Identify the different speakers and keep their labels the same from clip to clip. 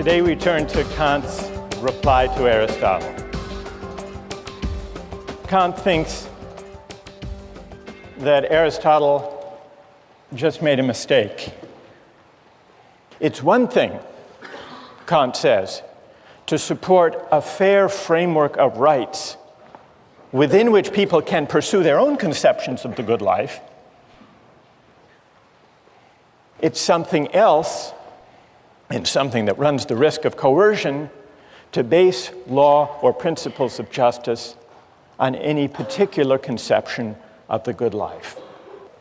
Speaker 1: Today we turn to Kant's reply to Aristotle. Kant thinks that Aristotle just made a mistake. It's one thing, Kant says, to support a fair framework of rights within which people can pursue their own conceptions of the good life. It's something else, and something that runs the risk of coercion, to base law or principles of justice on any particular conception of the good life.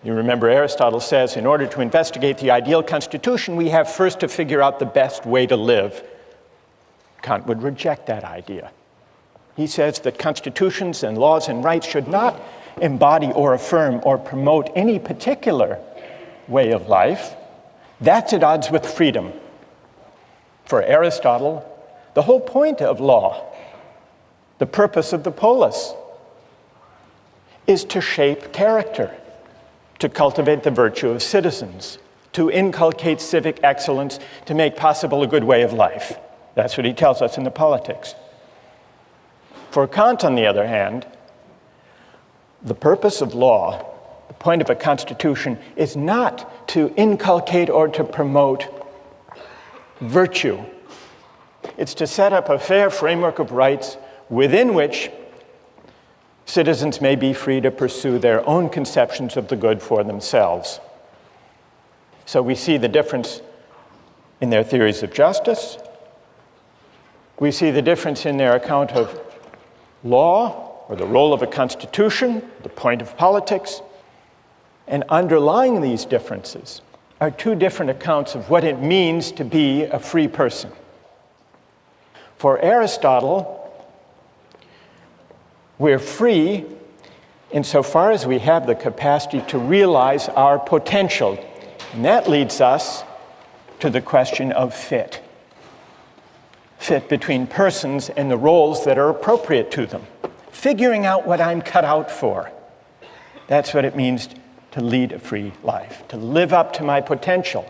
Speaker 1: You remember Aristotle says, in order to investigate the ideal constitution, we have first to figure out the best way to live. Kant would reject that idea. He says that constitutions and laws and rights should not embody or affirm or promote any particular way of life. That's at odds with freedom. For Aristotle, the whole point of law, the purpose of the polis, is to shape character, to cultivate the virtue of citizens, to inculcate civic excellence, to make possible a good way of life. That's what he tells us in the Politics. For Kant, on the other hand, the purpose of law, the point of a constitution, is not to inculcate or to promote virtue. It's to set up a fair framework of rights within which citizens may be free to pursue their own conceptions of the good for themselves. So we see the difference in their theories of justice. We see the difference in their account of law, or the role of a constitution, the point of politics. And underlying these differences are two different accounts of what it means to be a free person. For Aristotle, we're free insofar as we have the capacity to realize our potential. And that leads us to the question of fit. Fit between persons and the roles that are appropriate to them. Figuring out what I'm cut out for. That's what it means to lead a free life, to live up to my potential.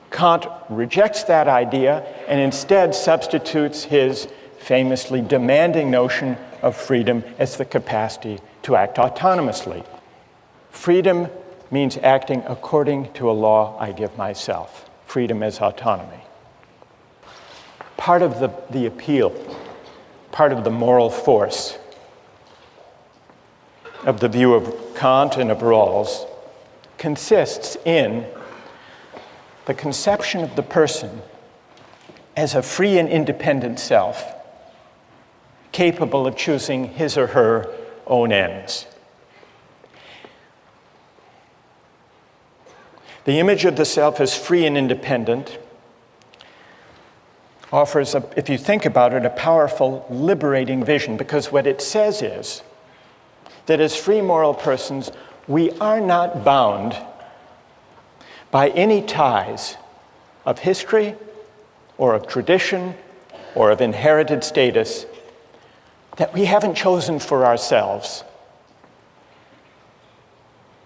Speaker 1: Kant rejects that idea and instead substitutes his famously demanding notion of freedom as the capacity to act autonomously. Freedom means acting according to a law I give myself. Freedom is autonomy. Part of the appeal, part of the moral force of the view of Kant and of Rawls consists in the conception of the person as a free and independent self, capable of choosing his or her own ends. The image of the self as free and independent offers, if you think about it, a powerful, liberating vision, because what it says is that as free moral persons, we are not bound by any ties of history or of tradition or of inherited status that we haven't chosen for ourselves.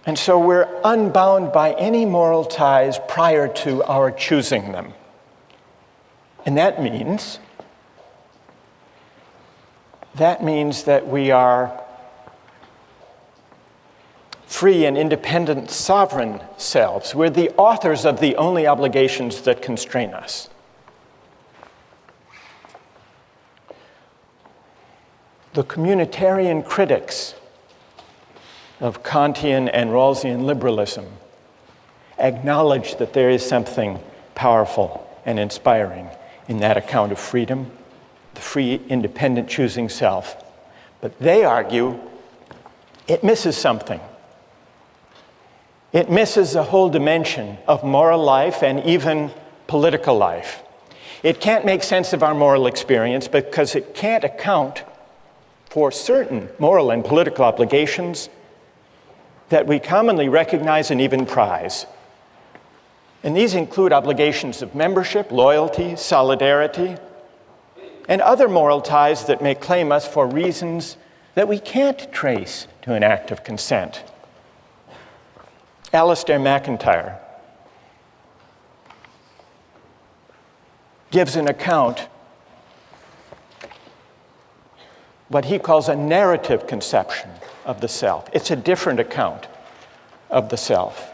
Speaker 1: And so we're unbound by any moral ties prior to our choosing them. And that means that we are free and independent sovereign selves. We're the authors of the only obligations that constrain us. The communitarian critics of Kantian and Rawlsian liberalism acknowledge that there is something powerful and inspiring in that account of freedom, the free, independent choosing self. But they argue it misses something. It misses a whole dimension of moral life and even political life. It can't make sense of our moral experience because it can't account for certain moral and political obligations that we commonly recognize and even prize. And these include obligations of membership, loyalty, solidarity, and other moral ties that may claim us for reasons that we can't trace to an act of consent. Alistair MacIntyre gives an account, what he calls a narrative conception of the self. It's a different account of the self.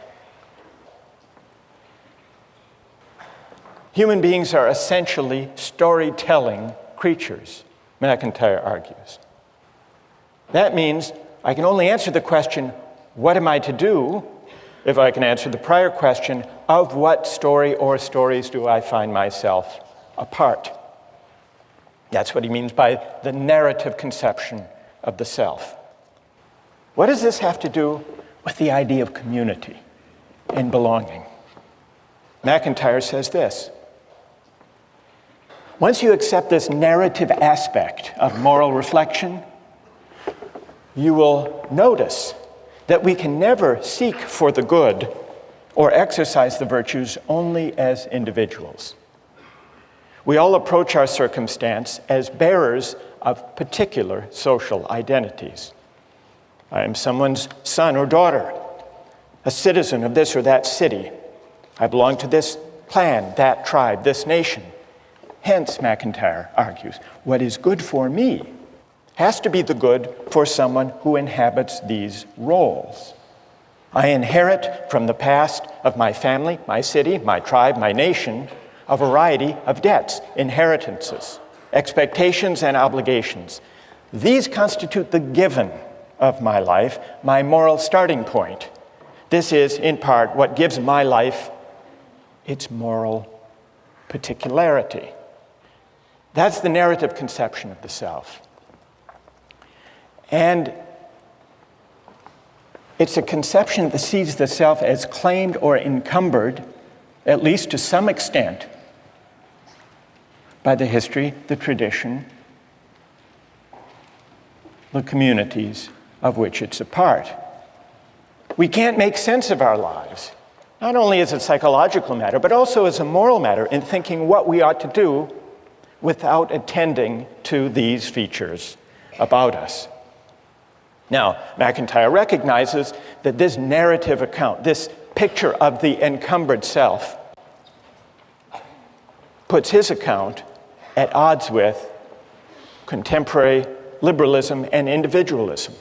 Speaker 1: Human beings are essentially storytelling creatures, McIntyre argues. That means I can only answer the question, what am I to do, if I can answer the prior question, of what story or stories do I find myself a part? That's what he means by the narrative conception of the self. What does this have to do with the idea of community and belonging? McIntyre says this: once you accept this narrative aspect of moral reflection, you will notice that we can never seek for the good or exercise the virtues only as individuals. We all approach our circumstance as bearers of particular social identities. I am someone's son or daughter, a citizen of this or that city. I belong to this clan, that tribe, this nation. Hence, McIntyre argues, what is good for me has to be the good for someone who inhabits these roles. I inherit from the past of my family, my city, my tribe, my nation, a variety of debts, inheritances, expectations, and obligations. These constitute the given of my life, my moral starting point. This is, in part, what gives my life its moral particularity. That's the narrative conception of the self. And it's a conception that sees the self as claimed or encumbered, at least to some extent, by the history, the tradition, the communities of which it's a part. We can't make sense of our lives, not only as a psychological matter, but also as a moral matter in thinking what we ought to do without attending to these features about us. Now, McIntyre recognizes that this narrative account, this picture of the encumbered self, puts his account at odds with contemporary liberalism and individualism.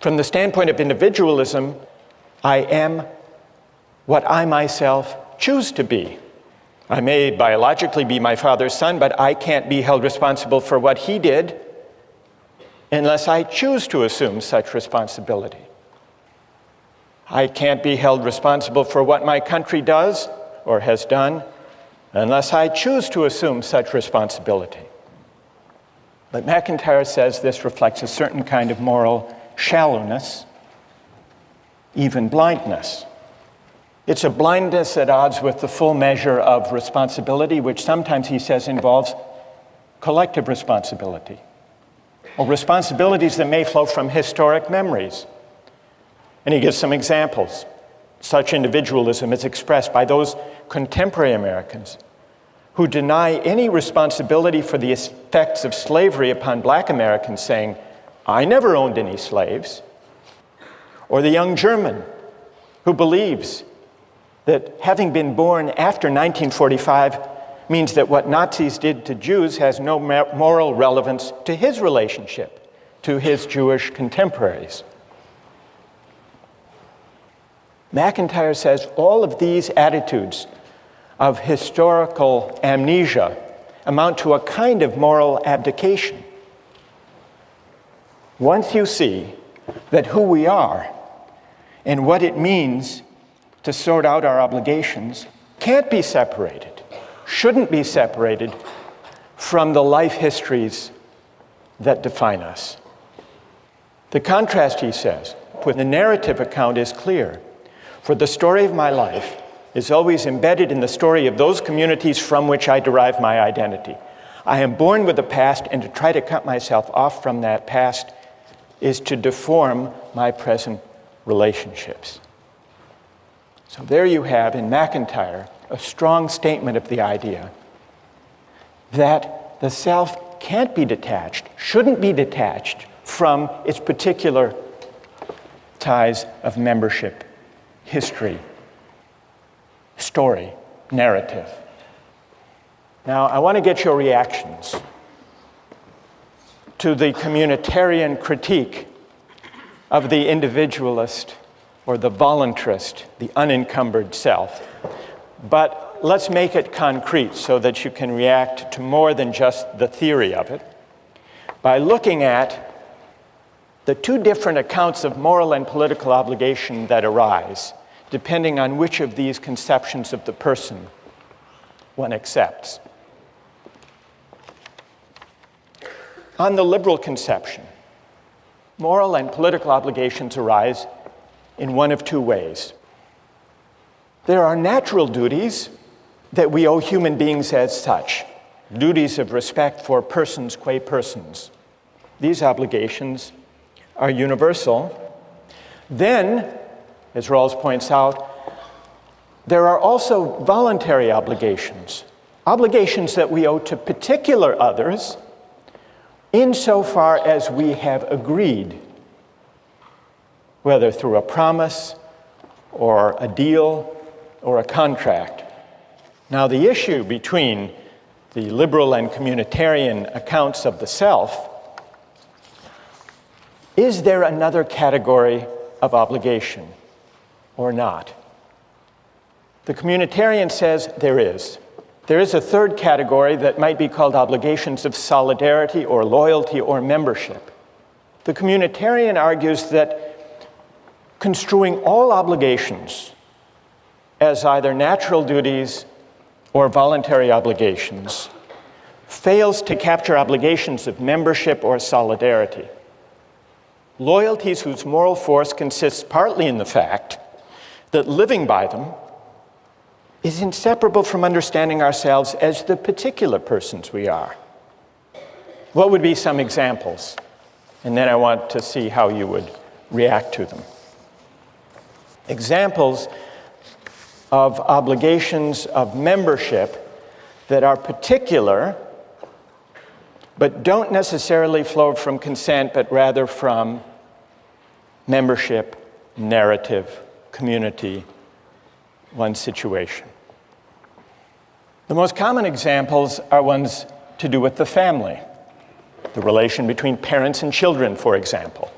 Speaker 1: From the standpoint of individualism, I am what I myself choose to be. I may biologically be my father's son, but I can't be held responsible for what he did unless I choose to assume such responsibility. I can't be held responsible for what my country does or has done unless I choose to assume such responsibility. But McIntyre says this reflects a certain kind of moral shallowness, even blindness. It's a blindness at odds with the full measure of responsibility, which sometimes, he says, involves collective responsibility, or responsibilities that may flow from historic memories. And he gives some examples. Such individualism is expressed by those contemporary Americans who deny any responsibility for the effects of slavery upon Black Americans, saying, I never owned any slaves. Or the young German who believes that having been born after 1945 means that what Nazis did to Jews has no moral relevance to his relationship to his Jewish contemporaries. McIntyre says all of these attitudes of historical amnesia amount to a kind of moral abdication. Once you see that who we are and what it means to sort out our obligations can't be separated, shouldn't be separated from the life histories that define us. The contrast, he says, with the narrative account is clear. For the story of my life is always embedded in the story of those communities from which I derive my identity. I am born with a past, and to try to cut myself off from that past is to deform my present relationships. So there you have in McIntyre a strong statement of the idea that the self can't be detached, shouldn't be detached from its particular ties of membership, history, story, narrative. Now, I want to get your reactions to the communitarian critique of the individualist or the voluntarist, the unencumbered self. But let's make it concrete so that you can react to more than just the theory of it by looking at the two different accounts of moral and political obligation that arise, depending on which of these conceptions of the person one accepts. On the liberal conception, moral and political obligations arise in one of two ways. There are natural duties that we owe human beings as such, duties of respect for persons qua persons. These obligations are universal. Then, as Rawls points out, there are also voluntary obligations, obligations that we owe to particular others insofar as we have agreed, whether through a promise or a deal or a contract. Now, the issue between the liberal and communitarian accounts of the self, is there another category of obligation or not? The communitarian says there is. There is a third category that might be called obligations of solidarity or loyalty or membership. The communitarian argues that construing all obligations as either natural duties or voluntary obligations fails to capture obligations of membership or solidarity. Loyalties whose moral force consists partly in the fact that living by them is inseparable from understanding ourselves as the particular persons we are. What would be some examples? And then I want to see how you would react to them. Examples of obligations of membership that are particular, but don't necessarily flow from consent, but rather from membership, narrative, community, one's situation. The most common examples are ones to do with the family, the relation between parents and children, for example.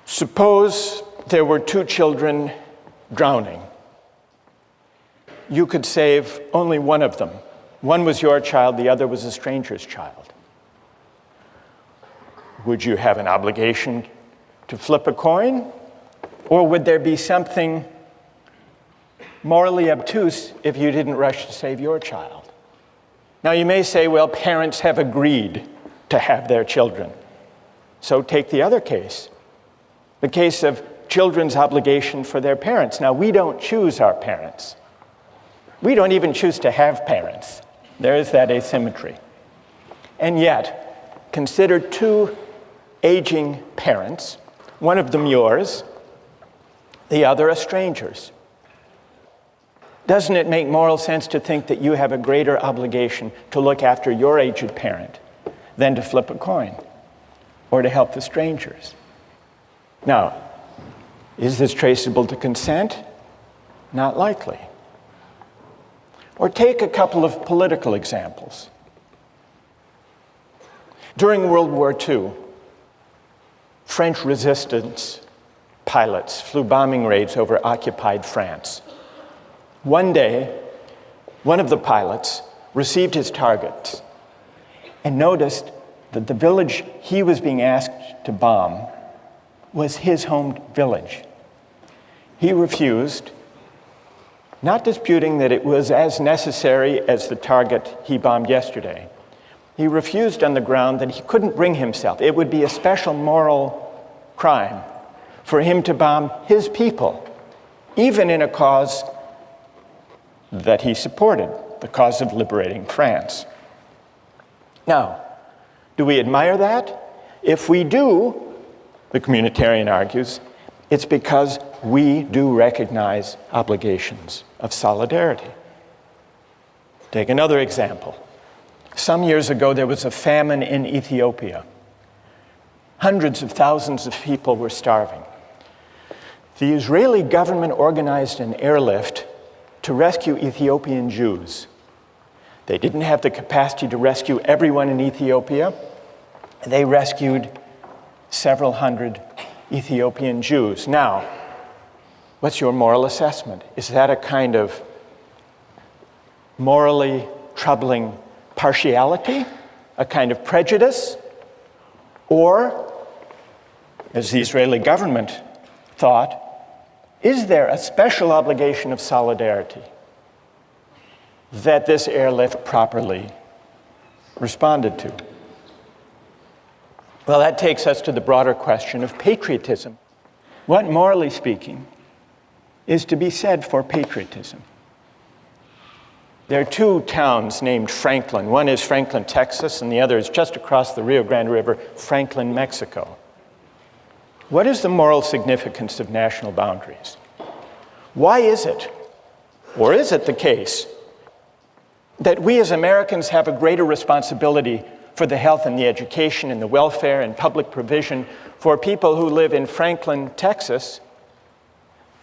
Speaker 1: Suppose there were two children drowning. You could save only one of them. One was your child, the other was a stranger's child. Would you have an obligation to flip a coin? Or would there be something morally obtuse if you didn't rush to save your child? Now, you may say, well, parents have agreed to have their children. So take the other case, the case of children's obligation for their parents. Now, we don't choose our parents. We don't even choose to have parents. There is that asymmetry. And yet, consider two aging parents, one of them yours, the other a stranger's. Doesn't it make moral sense to think that you have a greater obligation to look after your aged parent than to flip a coin or to help the strangers? Now, is this traceable to consent? Not likely. Or take a couple of political examples. During World War II, French resistance pilots flew bombing raids over occupied France. One day, one of the pilots received his targets and noticed that the village he was being asked to bomb was his home village. He refused, not disputing that it was as necessary as the target he bombed yesterday. He refused on the ground that he couldn't bring himself. It would be a special moral crime for him to bomb his people, even in a cause that he supported, the cause of liberating France. Now, do we admire that? If we do, the communitarian argues, it's because we do recognize obligations of solidarity. Take another example. Some years ago, there was a famine in Ethiopia. Hundreds of thousands of people were starving. The Israeli government organized an airlift to rescue Ethiopian Jews. They didn't have the capacity to rescue everyone in Ethiopia. They rescued several hundred Ethiopian Jews. Now, what's your moral assessment? Is that a kind of morally troubling partiality, a kind of prejudice, or, as the Israeli government thought, is there a special obligation of solidarity that this airlift properly responded to? Well, that takes us to the broader question of patriotism. What, morally speaking, is to be said for patriotism? There are two towns named Franklin. One is Franklin, Texas, and the other is just across the Rio Grande River, Franklin, Mexico. What is the moral significance of national boundaries? Why is it, or is it the case, that we as Americans have a greater responsibility for the health and the education and the welfare and public provision for people who live in Franklin, Texas,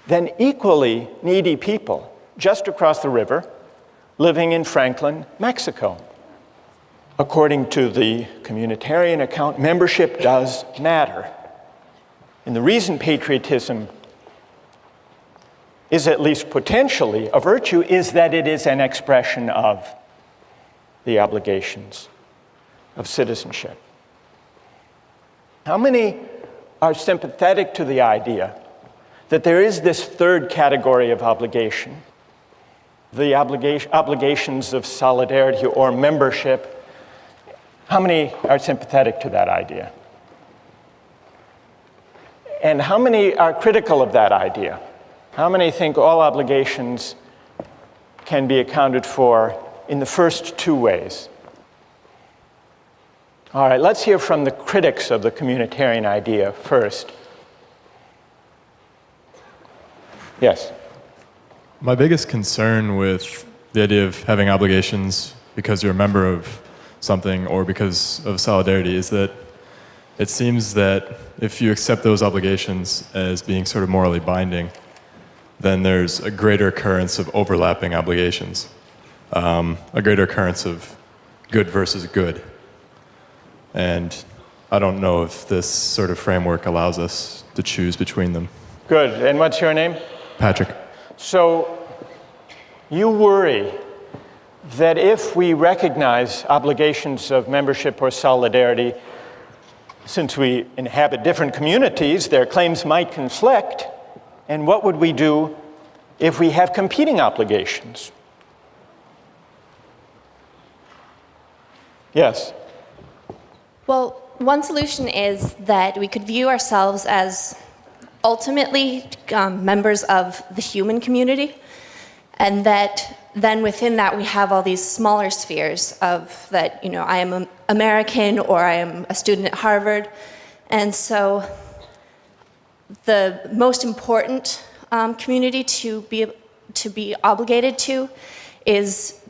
Speaker 1: than equally needy people just across the river living in Franklin, Mexico? According to the communitarian account, membership does matter. And the reason patriotism is at least potentially a virtue is that it is an expression of the obligations of citizenship. How many are sympathetic to the idea that there is this third category of obligation, the obligations of solidarity or membership? How many are sympathetic to that idea? And how many are critical of that idea? How many think all obligations can be accounted for in the first two ways? All right, let's hear from the critics of the communitarian idea first. Yes?
Speaker 2: My biggest concern with the idea of having obligations because you're a member of something or because of solidarity is that it seems that if you accept those obligations as being sort of morally binding, then there's a greater occurrence of overlapping obligations, a greater occurrence of good versus good. And I don't know if this sort of framework allows us to choose between them.
Speaker 1: Good. And what's your name?
Speaker 2: Patrick.
Speaker 1: So you worry that if we recognize obligations of membership or solidarity, since we inhabit different communities, their claims might conflict. And what would we do if we have competing obligations? Yes?
Speaker 3: Well, one solution is that we could view ourselves as ultimately members of the human community, and that then within that we have all these smaller spheres of that, you know, I am American or I am a student at Harvard. And so the most important community to be obligated to is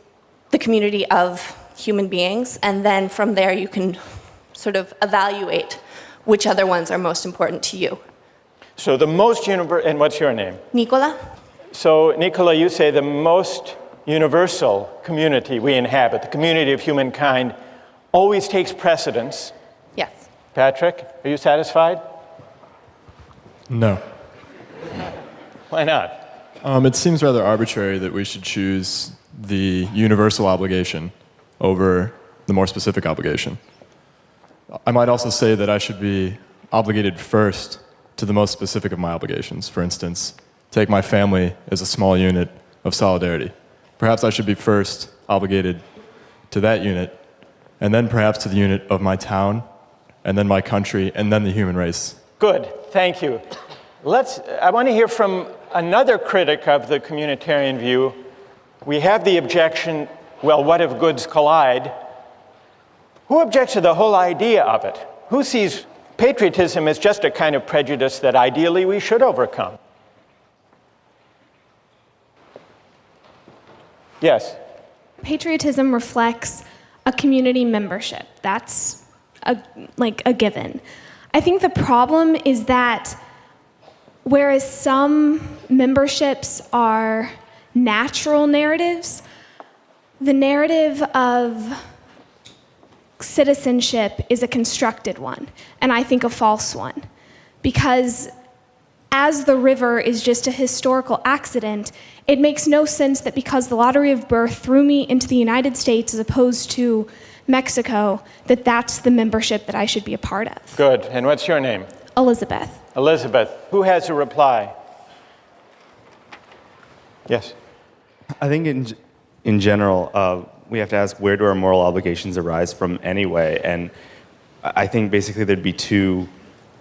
Speaker 3: the community of human beings, and then from there you can sort of evaluate which other ones are most important to you.
Speaker 1: So the most and what's your name?
Speaker 3: Nicola?
Speaker 1: So Nicola, you say the most universal community we inhabit, the community of humankind, always takes precedence.
Speaker 3: Yes.
Speaker 1: Patrick, are you satisfied?
Speaker 2: No.
Speaker 1: Why not?
Speaker 2: It seems rather arbitrary that we should choose the universal obligation over the more specific obligation. I might also say that I should be obligated first to the most specific of my obligations. For instance, take my family as a small unit of solidarity. Perhaps I should be first obligated to that unit, and then perhaps to the unit of my town, and then my country, and then the human race.
Speaker 1: Good, thank you. I want to hear from another critic of the communitarian view. We have the objection, well, what if goods collide? Who objects to the whole idea of it? Who sees patriotism as just a kind of prejudice that ideally we should overcome? Yes?
Speaker 4: Patriotism reflects a community membership. That's a given. I think the problem is that whereas some memberships are natural narratives, the narrative of citizenship is a constructed one, and I think a false one. Because as the river is just a historical accident, it makes no sense that because the lottery of birth threw me into the United States as opposed to Mexico, that that's the membership that I should be a part of.
Speaker 1: Good. And what's your name?
Speaker 4: Elizabeth.
Speaker 1: Elizabeth. Who has a reply? Yes.
Speaker 5: I think in general, we have to ask, where do our moral obligations arise from anyway? And I think basically there'd be two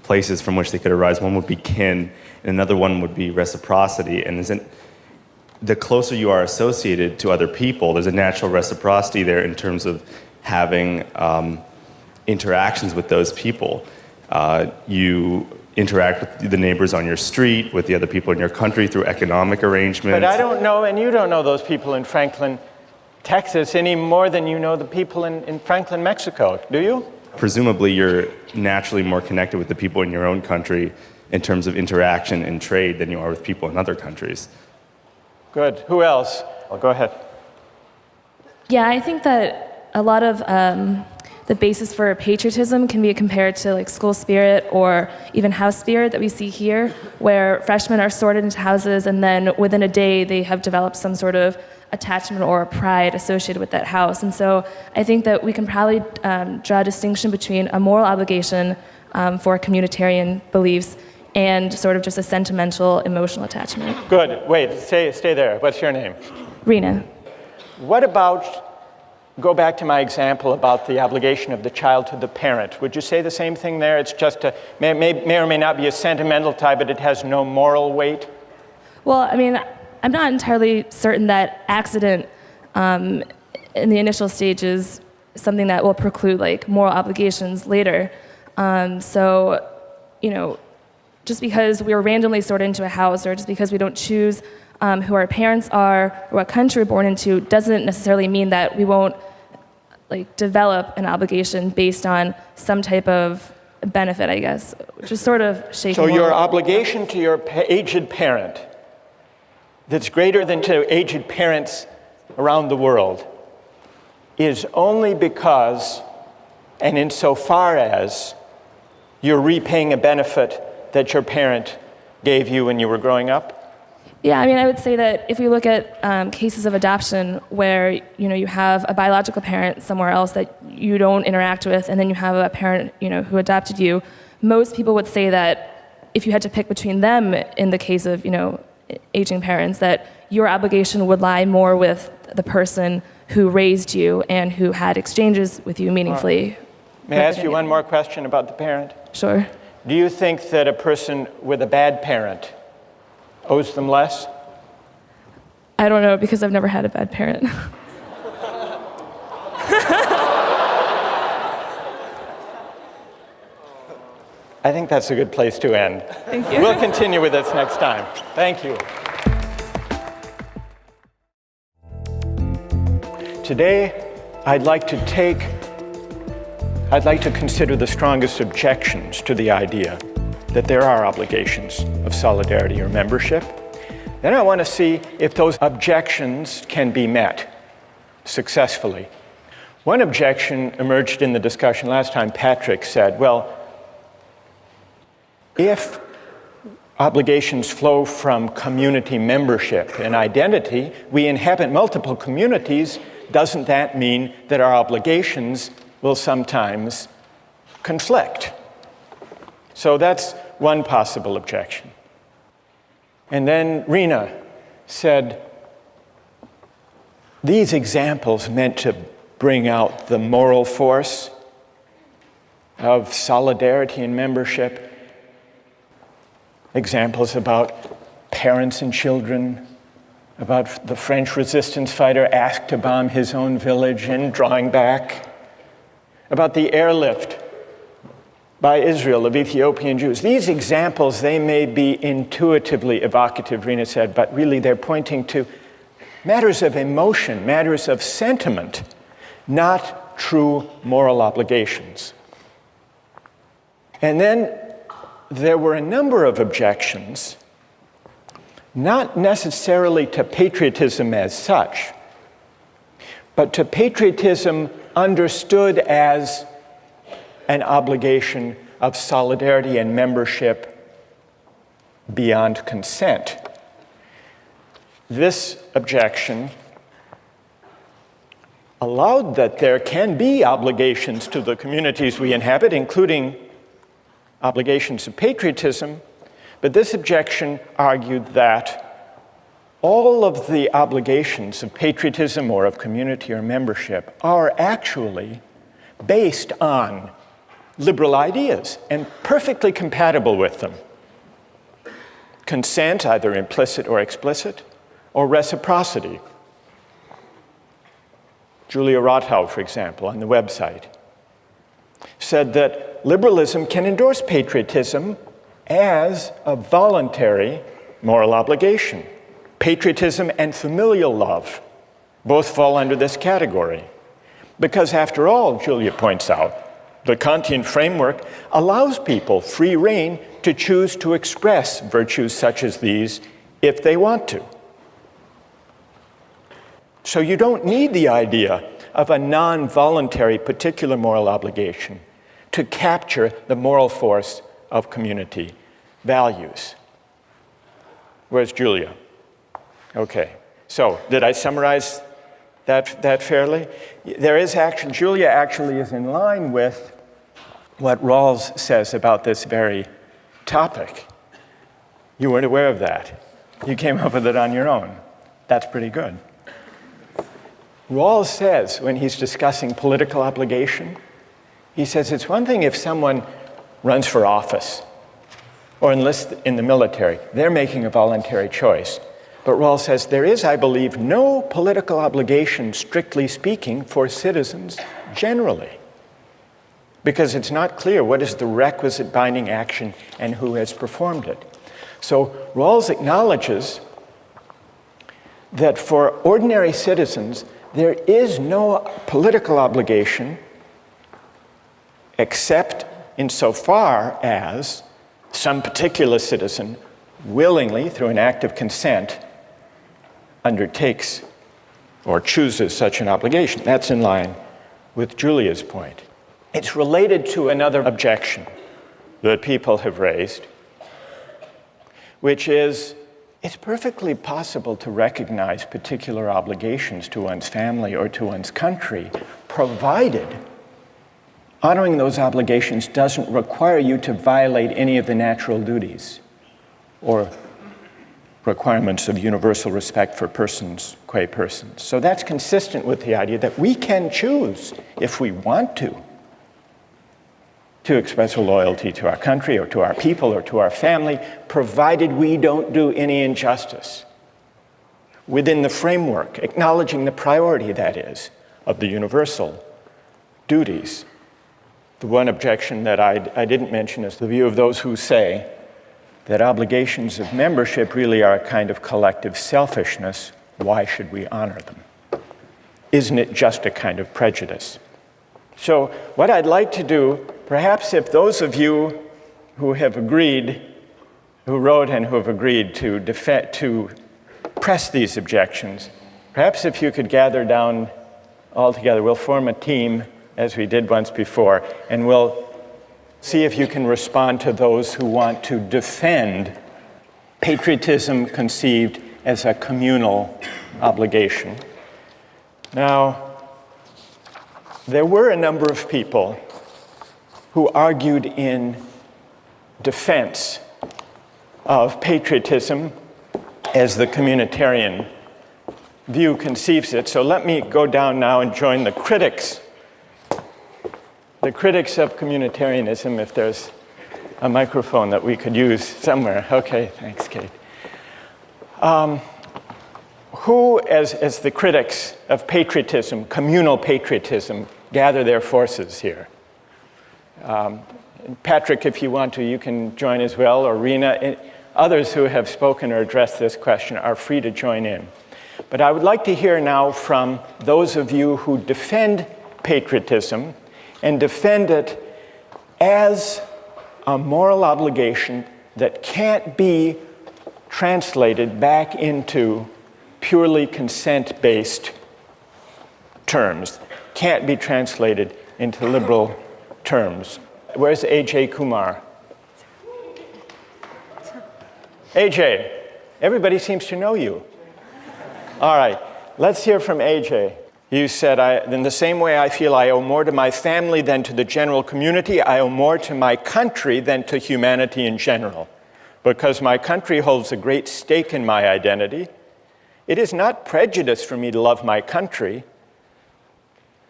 Speaker 5: places from which they could arise. One would be kin, and another one would be reciprocity. And the closer you are associated to other people, there's a natural reciprocity there in terms of having interactions with those people. You interact with the neighbors on your street, with the other people in your country through economic arrangements.
Speaker 1: But I don't know, and you don't know those people in Franklin, Texas, any more than you know the people in Franklin, Mexico, do you?
Speaker 5: Presumably, you're naturally more connected with the people in your own country in terms of interaction and trade than you are with people in other countries.
Speaker 1: Good. Who else? Well, go ahead.
Speaker 6: Yeah, I think that a lot of the basis for patriotism can be compared to like school spirit or even house spirit that we see here, where freshmen are sorted into houses and then within a day they have developed some sort of attachment or pride associated with that house. And so I think that we can probably draw a distinction between a moral obligation for communitarian beliefs and sort of just a sentimental, emotional attachment.
Speaker 1: Good. Wait, stay there. What's your name?
Speaker 6: Rena.
Speaker 1: What about, go back to my example about the obligation of the child to the parent. Would you say the same thing there? It's just may or may not be a sentimental tie, but it has no moral weight?
Speaker 6: Well, I mean, I'm not entirely certain that accident in the initial stage is something that will preclude like moral obligations later. So, you know, just because we were randomly sorted into a house or just because we don't choose who our parents are or what country we're born into doesn't necessarily mean that we won't like develop an obligation based on some type of benefit, I guess, which is sort of shaky.
Speaker 1: So your obligation to your aged parent that's greater than to aged parents around the world is only because and insofar as you're repaying a benefit that your parent gave you when you were growing up?
Speaker 6: Yeah, I mean, I would say that if we look at cases of adoption where, you know, you have a biological parent somewhere else that you don't interact with, and then you have a parent, you know, who adopted you, most people would say that if you had to pick between them in the case of, you know, aging parents, that your obligation would lie more with the person who raised you and who had exchanges with you meaningfully.
Speaker 1: May I ask you one more question about the parent?
Speaker 6: Sure.
Speaker 1: Do you think that a person with a bad parent owes them less?
Speaker 6: I don't know, because I've never had a bad parent.
Speaker 1: I think that's a good place to end.
Speaker 6: Thank you.
Speaker 1: We'll continue with this next time. Thank you. Today, I'd like to consider the strongest objections to the idea that there are obligations of solidarity or membership. Then I want to see if those objections can be met successfully. One objection emerged in the discussion last time. Patrick said, well, if obligations flow from community membership and identity, we inhabit multiple communities, doesn't that mean that our obligations will sometimes conflict? So that's one possible objection. And then Rena said, these examples meant to bring out the moral force of solidarity and membership. Examples about parents and children, about the French resistance fighter asked to bomb his own village and drawing back, about the airlift by Israel of Ethiopian Jews. These examples, they may be intuitively evocative, Rena said, but really they're pointing to matters of emotion, matters of sentiment, not true moral obligations. And then there were a number of objections not necessarily to patriotism as such, but to patriotism understood as an obligation of solidarity and membership beyond consent. This objection allowed that there can be obligations to the communities we inhabit, including obligations of patriotism, but this objection argued that all of the obligations of patriotism or of community or membership are actually based on liberal ideas and perfectly compatible with them. Consent, either implicit or explicit, or reciprocity. Julia Rothau, for example, on the website, said that liberalism can endorse patriotism as a voluntary moral obligation. Patriotism and familial love both fall under this category. Because after all, Julia points out, the Kantian framework allows people free rein to choose to express virtues such as these if they want to. So you don't need the idea of a non-voluntary particular moral obligation to capture the moral force of community values. Where's Julia? Okay, so did I summarize that fairly? Julia actually is in line with what Rawls says about this very topic. You weren't aware of that. You came up with it on your own. That's pretty good. Rawls says, when he's discussing political obligation, he says it's one thing if someone runs for office or enlists in the military. They're making a voluntary choice. But Rawls says there is, I believe, no political obligation, strictly speaking, for citizens generally, because it's not clear what is the requisite binding action and who has performed it. So Rawls acknowledges that for ordinary citizens, there is no political obligation except insofar as some particular citizen willingly, through an act of consent, undertakes or chooses such an obligation. That's in line with Julia's point. It's related to another objection that people have raised, which is it's perfectly possible to recognize particular obligations to one's family or to one's country, provided honoring those obligations doesn't require you to violate any of the natural duties or requirements of universal respect for persons qua persons. So that's consistent with the idea that we can choose, if we want to express a loyalty to our country or to our people or to our family, provided we don't do any injustice within the framework, acknowledging the priority, that is, of the universal duties. The one objection that I didn't mention is the view of those who say that obligations of membership really are a kind of collective selfishness. Why should we honor them? Isn't it just a kind of prejudice? So what I'd like to do, perhaps if those of you who have agreed, who wrote and who have agreed to press these objections, perhaps if you could gather down all together, we'll form a team as we did once before, and we'll see if you can respond to those who want to defend patriotism conceived as a communal obligation. Now, there were a number of people who argued in defense of patriotism as the communitarian view conceives it. So let me go down now and join the critics of communitarianism, if there's a microphone that we could use somewhere. Okay, thanks, Kate. Who, as the critics of patriotism, communal patriotism, gather their forces here? Patrick, if you want to, you can join as well, or Rena. Others who have spoken or addressed this question are free to join in. But I would like to hear now from those of you who defend patriotism and defend it as a moral obligation that can't be translated back into purely consent-based terms. Can't be translated into liberal terms. Where's AJ Kumar? AJ, everybody seems to know you. All right, let's hear from AJ. You said, in the same way I feel I owe more to my family than to the general community, I owe more to my country than to humanity in general. Because my country holds a great stake in my identity, it is not prejudice for me to love my country,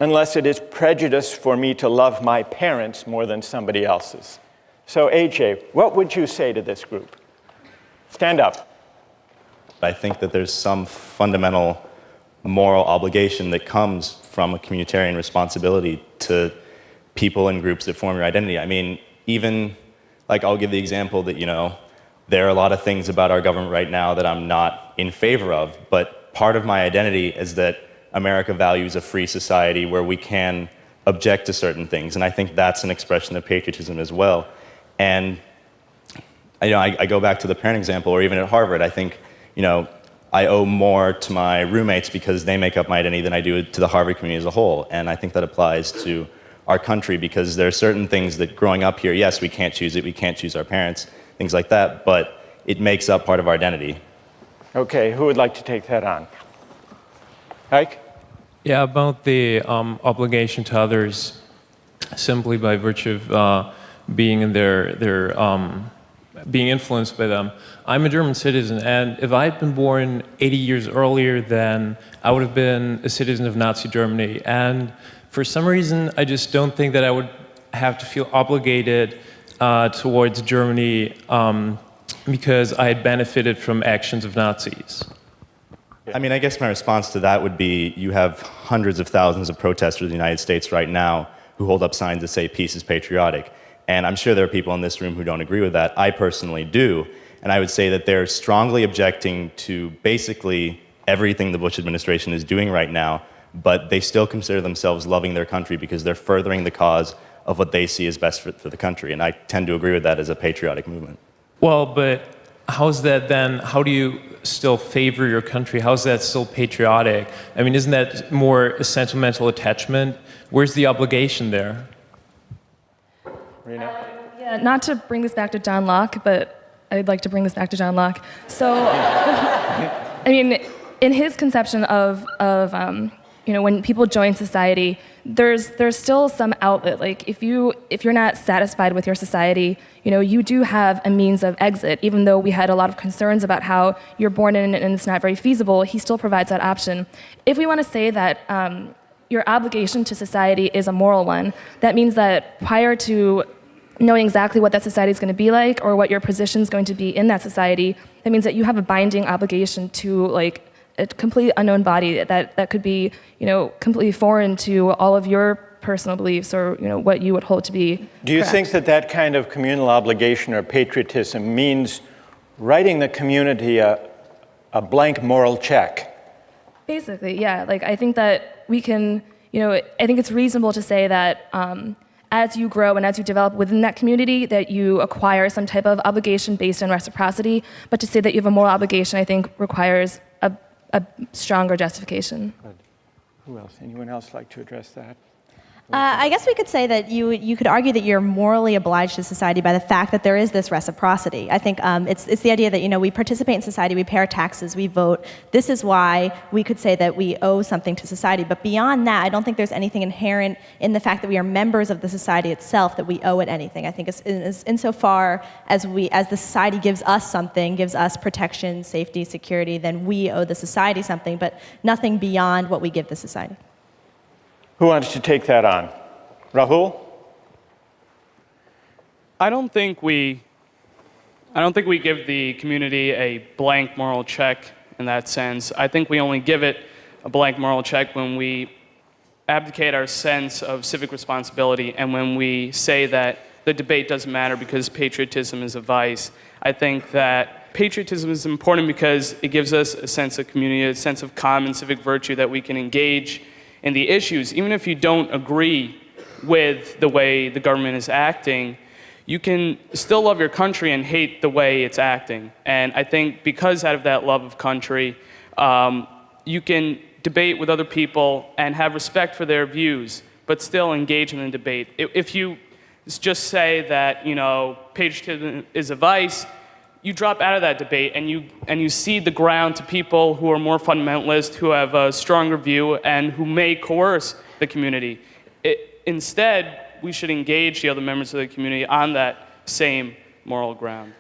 Speaker 1: unless it is prejudice for me to love my parents more than somebody else's. So AJ, what would you say to this group? Stand up.
Speaker 5: I think that there's some fundamental moral obligation that comes from a communitarian responsibility to people and groups that form your identity. I mean, even, like, I'll give the example that, there are a lot of things about our government right now that I'm not in favor of, but part of my identity is that America values a free society where we can object to certain things, and I think that's an expression of patriotism as well. And I go back to the parent example, or even at Harvard, I think, I owe more to my roommates because they make up my identity than I do to the Harvard community as a whole, and I think that applies to our country because there are certain things that growing up here, yes, we can't choose it, we can't choose our parents, things like that, but it makes up part of our identity.
Speaker 1: Okay, who would like to take that on? Ike?
Speaker 7: Yeah, about the obligation to others simply by virtue of being in being influenced by them. I'm a German citizen, and if I had been born 80 years earlier, then I would have been a citizen of Nazi Germany. And for some reason, I just don't think that I would have to feel obligated towards Germany because I had benefited from actions of Nazis.
Speaker 5: I mean, I guess my response to that would be you have hundreds of thousands of protesters in the United States right now who hold up signs that say peace is patriotic. And I'm sure there are people in this room who don't agree with that. I personally do. And I would say that they're strongly objecting to basically everything the Bush administration is doing right now, but they still consider themselves loving their country because they're furthering the cause of what they see as best for the country. And I tend to agree with that as a patriotic movement.
Speaker 7: Well, but how's that then? How do you still favor your country? How's that still patriotic? I mean, isn't that more a sentimental attachment? Where's the obligation there?
Speaker 6: Yeah, not to bring this back to John Locke, but I'd like to bring this back to John Locke. So, I mean, in his conception of when people join society, there's still some outlet. Like if you're not satisfied with your society, you do have a means of exit. Even though we had a lot of concerns about how you're born in and it's not very feasible, he still provides that option. If we want to say that your obligation to society is a moral one, that means that prior to knowing exactly what that society is going to be like or what your position is going to be in that society, that means that you have a binding obligation to like a completely unknown body that could be completely foreign to all of your personal beliefs or what you would hold to be
Speaker 1: Do you
Speaker 6: correct.
Speaker 1: think that kind of communal obligation or patriotism means writing the community a blank moral check?
Speaker 6: Basically, yeah. Like I think that we can, I think it's reasonable to say that as you grow and as you develop within that community, that you acquire some type of obligation based on reciprocity. But to say that you have a moral obligation, I think, requires a stronger justification.
Speaker 1: Good. Who else? Anyone else like to address that?
Speaker 8: I guess we could say that you could argue that you're morally obliged to society by the fact that there is this reciprocity. I think it's the idea that we participate in society, we pay our taxes, we vote. This is why we could say that we owe something to society. But beyond that, I don't think there's anything inherent in the fact that we are members of the society itself that we owe it anything. I think it's insofar as the society gives us something, gives us protection, safety, security, then we owe the society something, but nothing beyond what we give the society.
Speaker 1: Who wants to take that on? Rahul?
Speaker 9: I don't think we give the community a blank moral check in that sense. I think we only give it a blank moral check when we abdicate our sense of civic responsibility and when we say that the debate doesn't matter because patriotism is a vice. I think that patriotism is important because it gives us a sense of community, a sense of common civic virtue that we can engage in the issues. Even if you don't agree with the way the government is acting, you can still love your country and hate the way it's acting. And I think because out of that love of country, you can debate with other people and have respect for their views, but still engage in the debate. If you just say that, patriotism is a vice, you drop out of that debate and you cede the ground to people who are more fundamentalist, who have a stronger view, and who may coerce the community. Instead, we should engage the other members of the community on that same moral ground.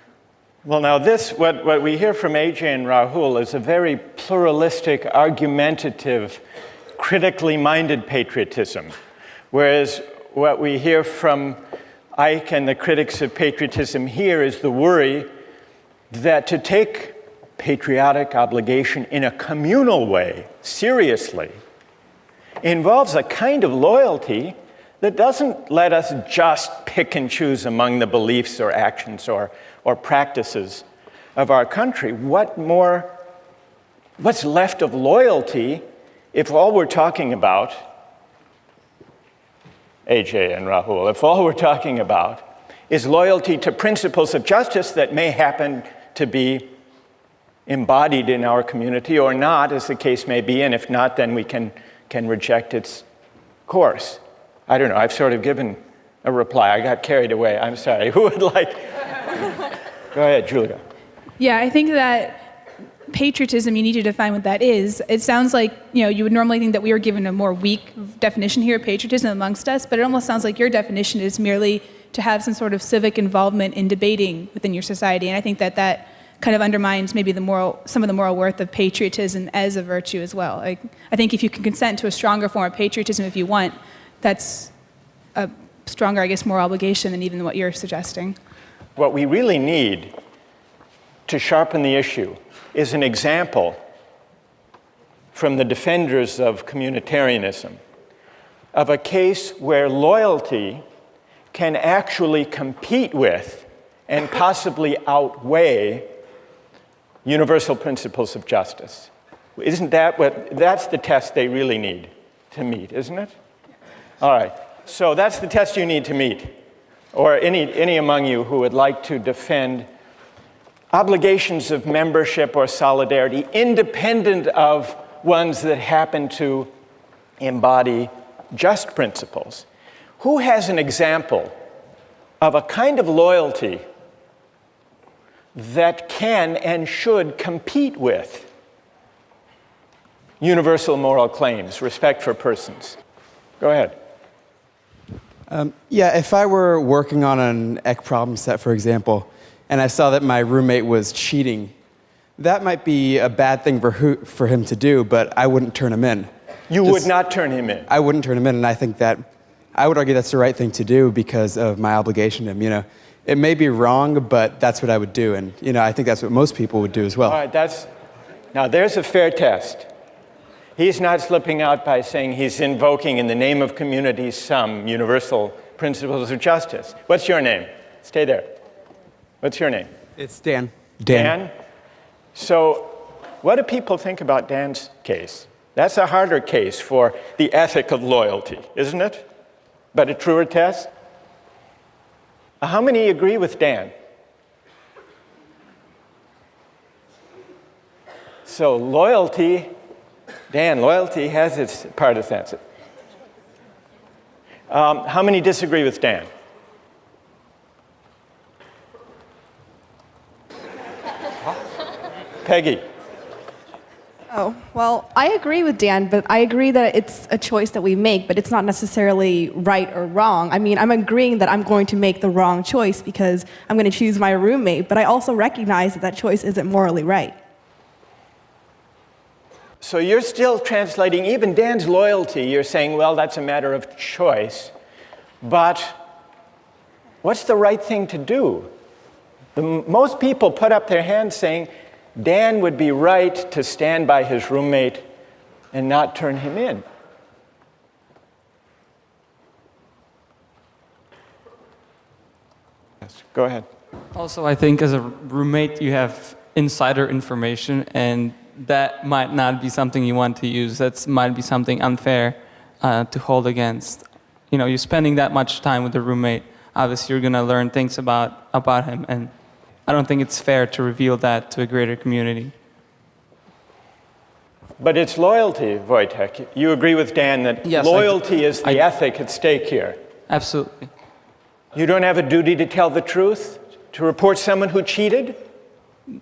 Speaker 1: Well, now what we hear from AJ and Rahul is a very pluralistic, argumentative, critically minded patriotism, whereas what we hear from Ike and the critics of patriotism here is the worry that to take patriotic obligation in a communal way, seriously, involves a kind of loyalty that doesn't let us just pick and choose among the beliefs or actions or practices of our country. What's left of loyalty if all we're talking about, AJ and Rahul, if all we're talking about is loyalty to principles of justice that may happen to be embodied in our community or not, as the case may be, and if not, then we can reject its course. I don't know, I've sort of given a reply. I got carried away, I'm sorry. Who would like? Go ahead, Julia.
Speaker 10: Yeah, I think that patriotism, you need to define what that is. It sounds like, you would normally think that we were given a more weak definition here of patriotism amongst us, but it almost sounds like your definition is merely to have some sort of civic involvement in debating within your society. And I think that kind of undermines maybe some of the moral worth of patriotism as a virtue as well. I think if you can consent to a stronger form of patriotism if you want, that's a stronger, moral obligation than even what you're suggesting.
Speaker 1: What we really need to sharpen the issue is an example from the defenders of communitarianism of a case where loyalty can actually compete with and possibly outweigh universal principles of justice. Isn't that's the test they really need to meet, isn't it? All right, so that's the test you need to meet, or any among you who would like to defend obligations of membership or solidarity independent of ones that happen to embody just principles. Who has an example of a kind of loyalty that can and should compete with universal moral claims, respect for persons? Go ahead.
Speaker 11: If I were working on an EC problem set, for example, and I saw that my roommate was cheating, that might be a bad thing for him to do, but I wouldn't turn him in.
Speaker 1: You would not turn him in?
Speaker 11: I wouldn't turn him in, and I think that I would argue that's the right thing to do because of my obligation to him. It may be wrong, but that's what I would do, and I think that's what most people would do as well.
Speaker 1: All right, now there's a fair test. He's not slipping out by saying he's invoking in the name of community some universal principles of justice. What's your name? Stay there. What's your name?
Speaker 11: It's Dan.
Speaker 1: Dan? So what do people think about Dan's case? That's a harder case for the ethic of loyalty, isn't it? But a truer test? How many agree with Dan? So loyalty has its partisans. How many disagree with Dan? Peggy.
Speaker 12: Oh, well, I agree with Dan, but I agree that it's a choice that we make, but it's not necessarily right or wrong. I'm agreeing that I'm going to make the wrong choice because I'm going to choose my roommate, but I also recognize that choice isn't morally right.
Speaker 1: So you're still translating even Dan's loyalty. You're saying, well, that's a matter of choice. But what's the right thing to do? Most people put up their hands saying, Dan would be right to stand by his roommate and not turn him in. Yes, go ahead.
Speaker 13: Also, I think as a roommate, you have insider information, and that might not be something you want to use. That might be something unfair to hold against. You're spending that much time with a roommate. obviously you're going to learn things about him. And I don't think it's fair to reveal that to a greater community.
Speaker 1: But it's loyalty, Wojtek. You agree with Dan that
Speaker 13: Yes,
Speaker 1: loyalty is the ethic at stake here.
Speaker 13: Absolutely.
Speaker 1: You don't have a duty to tell the truth, to report someone who cheated?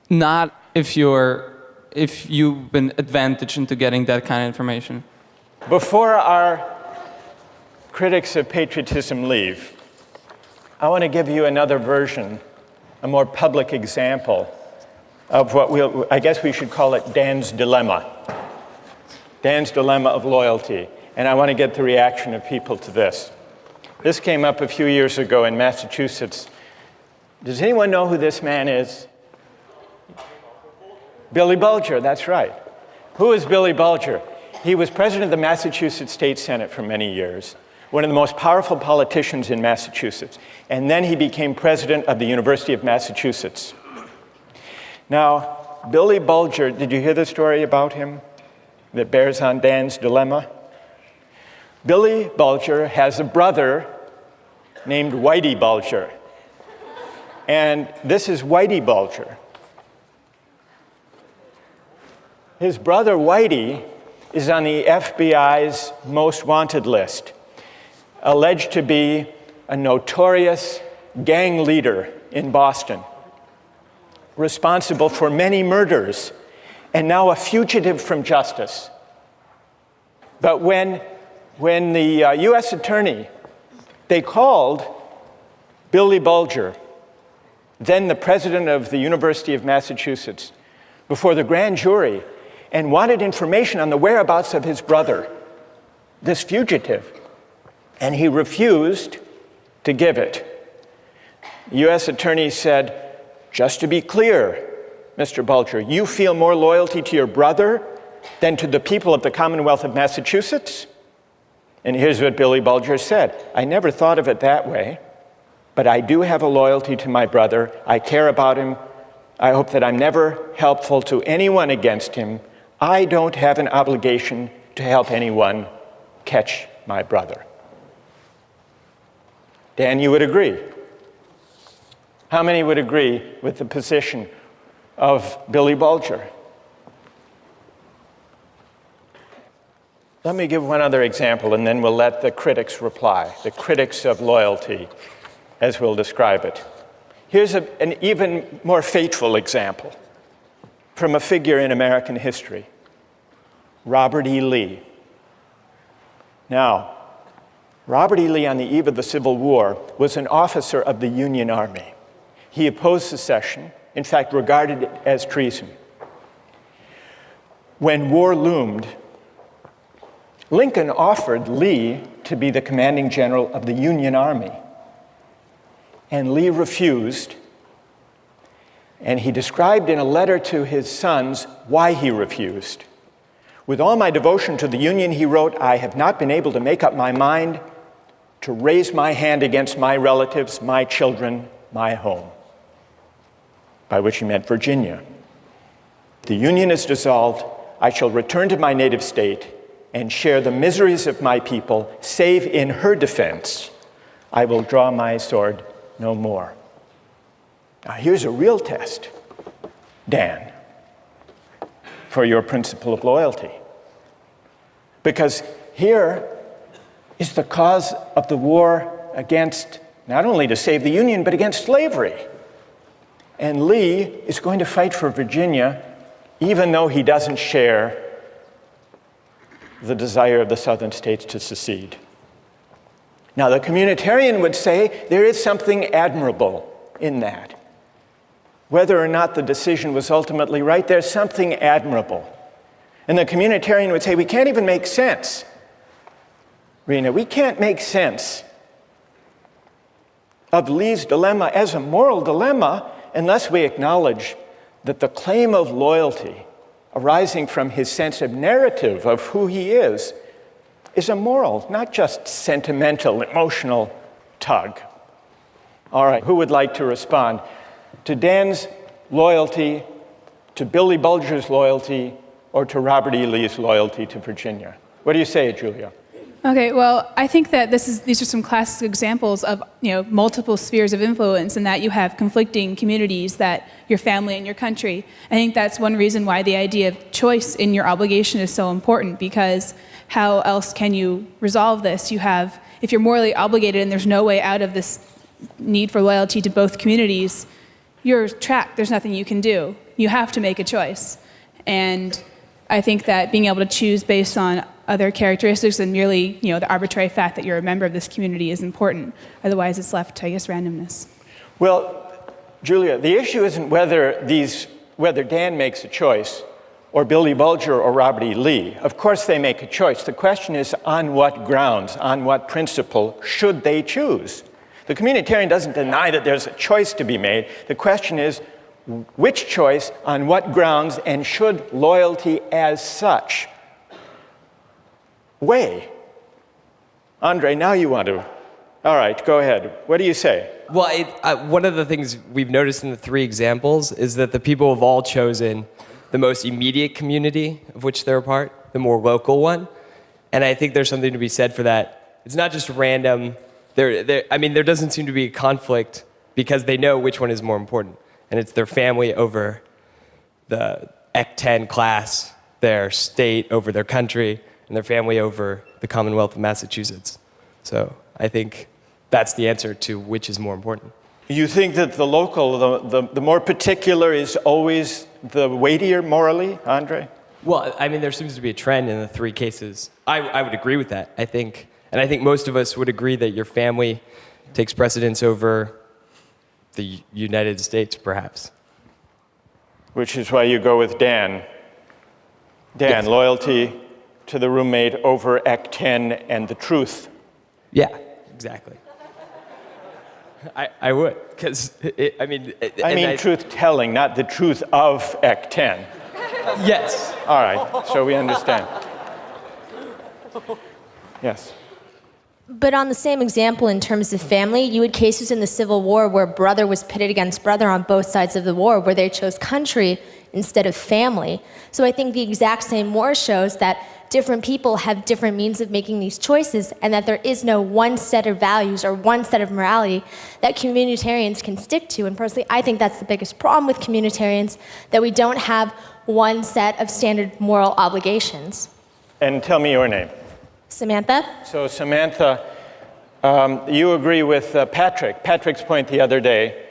Speaker 13: Not if you've been advantaged into getting that kind of information.
Speaker 1: Before our critics of patriotism leave, I want to give you another version, a more public example of what I guess we should call it Dan's dilemma. Dan's dilemma of loyalty. And I want to get the reaction of people to this. This came up a few years ago in Massachusetts. Does anyone know who this man is? Billy Bulger, that's right. Who is Billy Bulger? He was president of the Massachusetts State Senate for many years, one of the most powerful politicians in Massachusetts. And then he became president of the University of Massachusetts. Now, Billy Bulger, did you hear the story about him that bears on Dan's dilemma? Billy Bulger has a brother named Whitey Bulger. And this is Whitey Bulger. His brother Whitey is on the FBI's most wanted list, alleged to be a notorious gang leader in Boston, responsible for many murders, and now a fugitive from justice. But when the U.S. attorney, they called Billy Bulger, then the president of the University of Massachusetts, before the grand jury and wanted information on the whereabouts of his brother, this fugitive, and he refused to give it. The U.S. attorney said, just to be clear, Mr. Bulger, you feel more loyalty to your brother than to the people of the Commonwealth of Massachusetts? And here's what Billy Bulger said. I never thought of it that way, but I do have a loyalty to my brother. I care about him. I hope that I'm never helpful to anyone against him. I don't have an obligation to help anyone catch my brother. Dan, you would agree? How many would agree with the position of Billy Bulger? Let me give one other example, and then we'll let the critics reply, the critics of loyalty, as we'll describe it. Here's an even more fateful example from a figure in American history, Robert E. Lee. Now, Robert E. Lee, on the eve of the Civil War, was an officer of the Union Army. He opposed secession, in fact, regarded it as treason. When war loomed, Lincoln offered Lee to be the commanding general of the Union Army. And Lee refused. And he described in a letter to his sons why he refused. With all my devotion to the Union, he wrote, I have not been able to make up my mind to raise my hand against my relatives, my children, my home. By which he meant Virginia. The Union is dissolved. I shall return to my native state and share the miseries of my people, save in her defense, I will draw my sword no more. Now here's a real test, Dan, for your principle of loyalty. Because here is the cause of the war against, not only to save the Union, but against slavery. And Lee is going to fight for Virginia, even though he doesn't share the desire of the southern states to secede. Now, the communitarian would say there is something admirable in that. Whether or not the decision was ultimately right, there's something admirable. And the communitarian would say, we can't even make sense. Rena, we can't make sense of Lee's dilemma as a moral dilemma unless we acknowledge that the claim of loyalty arising from his sense of narrative of who he is a moral, not just sentimental, emotional tug. All right, who would like to respond to Dan's loyalty, to Billy Bulger's loyalty, or to Robert E. Lee's loyalty to Virginia? What do you say, Julia?
Speaker 10: Okay, well, I think that these are some classic examples of multiple spheres of influence, and that you have conflicting communities, that your family and your country. I think that's one reason why the idea of choice in your obligation is so important, because how else can you resolve this? If you're morally obligated and there's no way out of this need for loyalty to both communities, you're trapped. There's nothing you can do. You have to make a choice. And I think that being able to choose based on other characteristics than merely, the arbitrary fact that you're a member of this community is important. Otherwise, it's left to, randomness.
Speaker 1: Well, Julia, the issue isn't whether Dan makes a choice, or Billy Bulger or Robert E. Lee. Of course they make a choice. The question is, on what grounds, on what principle should they choose? The communitarian doesn't deny that there's a choice to be made. The question is, which choice, on what grounds, and should loyalty as such weigh? Andre, now you want to. All right, go ahead. What do you say?
Speaker 14: Well, one of the things we've noticed in the three examples is that the people have all chosen the most immediate community of which they're a part, the more local one. And I think there's something to be said for that. It's not just random. There doesn't seem to be a conflict because they know which one is more important. And it's their family over the Ec 10 class, their state over their country, and their family over the Commonwealth of Massachusetts. So I think that's the answer to which is more important.
Speaker 1: You think that the local, the more particular is always the weightier morally, Andre?
Speaker 14: Well, there seems to be a trend in the three cases. I would agree with that, I think. And I think most of us would agree that your family takes precedence over the United States, perhaps.
Speaker 1: Which is why you go with Dan. Dan, yes. Loyalty to the roommate over Ec 10 and the truth.
Speaker 14: Yeah, exactly. I would, because,
Speaker 1: truth-telling, not the truth of Ec 10.
Speaker 14: Yes.
Speaker 1: All right, so we understand. Yes.
Speaker 15: But on the same example, in terms of family, you had cases in the Civil War where brother was pitted against brother on both sides of the war, where they chose country instead of family. So I think the exact same war shows that different people have different means of making these choices, and that there is no one set of values or one set of morality that communitarians can stick to. And personally, I think that's the biggest problem with communitarians, that we don't have one set of standard moral obligations.
Speaker 1: And tell me your name.
Speaker 15: Samantha?
Speaker 1: So Samantha, you agree with Patrick's point the other day,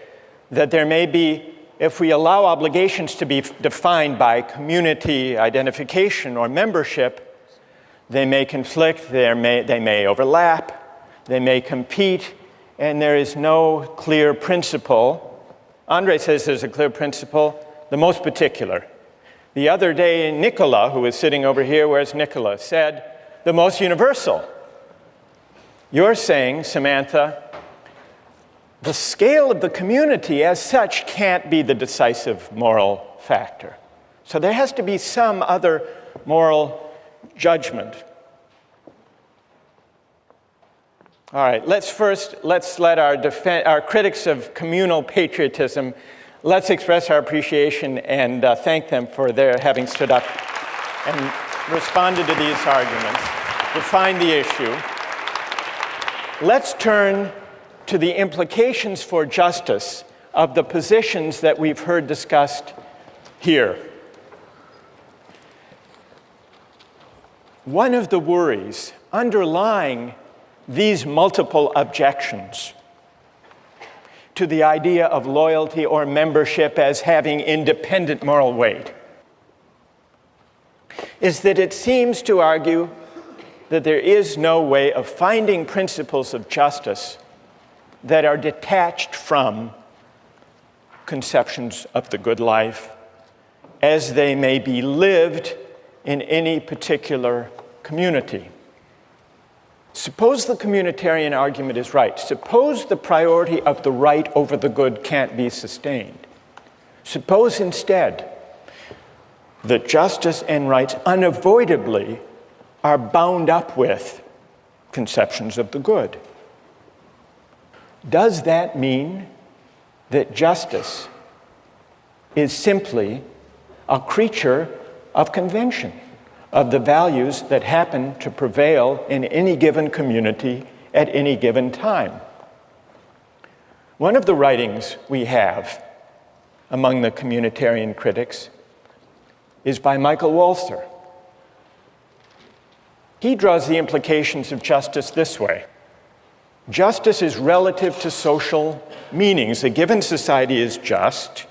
Speaker 1: that there may be, if we allow obligations to be defined by community identification or membership, they may conflict, they may overlap, they may compete, and there is no clear principle. Andre says there's a clear principle, the most particular. The other day, Nicola, who is sitting over here, where's Nicola, said, the most universal. You're saying, Samantha, the scale of the community as such can't be the decisive moral factor. So there has to be some other moral judgment. All right, let's let our critics of communal patriotism, let's express our appreciation and thank them for their having stood up and responded to these arguments, defined the issue. Let's turn to the implications for justice of the positions that we've heard discussed here. One of the worries underlying these multiple objections to the idea of loyalty or membership as having independent moral weight is that it seems to argue that there is no way of finding principles of justice that are detached from conceptions of the good life as they may be lived in any particular community. Suppose the communitarian argument is right. Suppose the priority of the right over the good can't be sustained. Suppose instead that justice and rights unavoidably are bound up with conceptions of the good. Does that mean that justice is simply a creature of convention, of the values that happen to prevail in any given community at any given time. One of the writings we have among the communitarian critics is by Michael Walzer. He draws the implications of justice this way. Justice is relative to social meanings. A given society is just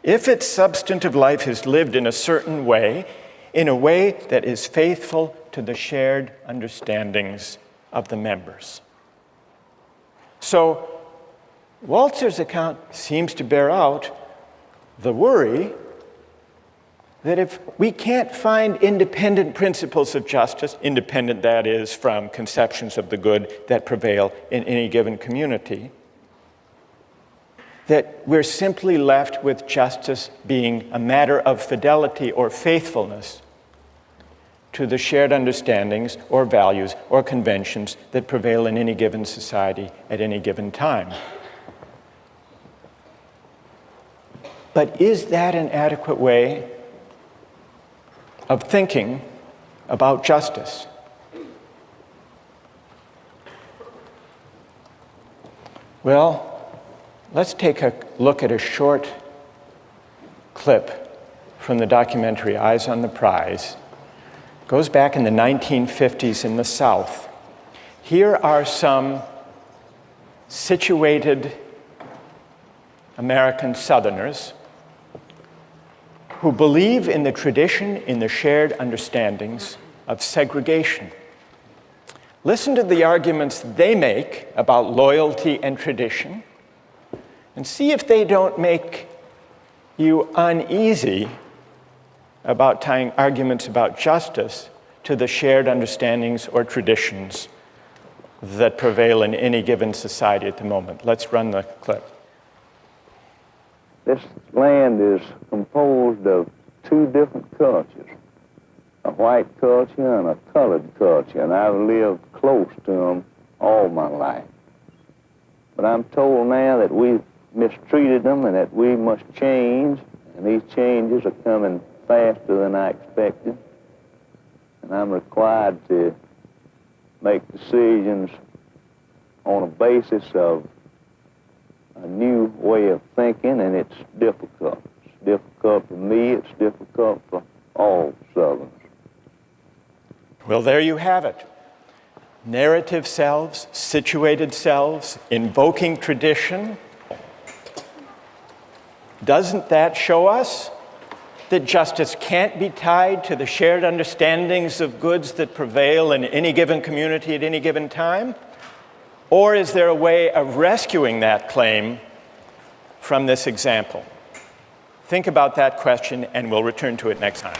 Speaker 1: if its substantive life is lived in a certain way, in a way that is faithful to the shared understandings of the members. So, Walzer's account seems to bear out the worry that if we can't find independent principles of justice, independent, that is, from conceptions of the good that prevail in any given community, that we're simply left with justice being a matter of fidelity or faithfulness to the shared understandings or values or conventions that prevail in any given society at any given time. But is that an adequate way of thinking about justice? Well, let's take a look at a short clip from the documentary Eyes on the Prize. It goes back in the 1950s in the South. Here are some situated American Southerners who believe in the tradition, in the shared understandings of segregation. Listen to the arguments they make about loyalty and tradition, and see if they don't make you uneasy about tying arguments about justice to the shared understandings or traditions that prevail in any given society at the moment. Let's run the clip.
Speaker 16: This land is composed of two different cultures, a white culture and a colored culture, and I've lived close to them all my life. But I'm told now that we've mistreated them and that we must change, and these changes are coming faster than I expected, and I'm required to make decisions on a basis of a new way of thinking, and it's difficult. It's difficult for me, it's difficult for all Southerners.
Speaker 1: Well, there you have it. Narrative selves, situated selves, invoking tradition. Doesn't that show us that justice can't be tied to the shared understandings of goods that prevail in any given community at any given time? Or is there a way of rescuing that claim from this example? Think about that question, and we'll return to it next time.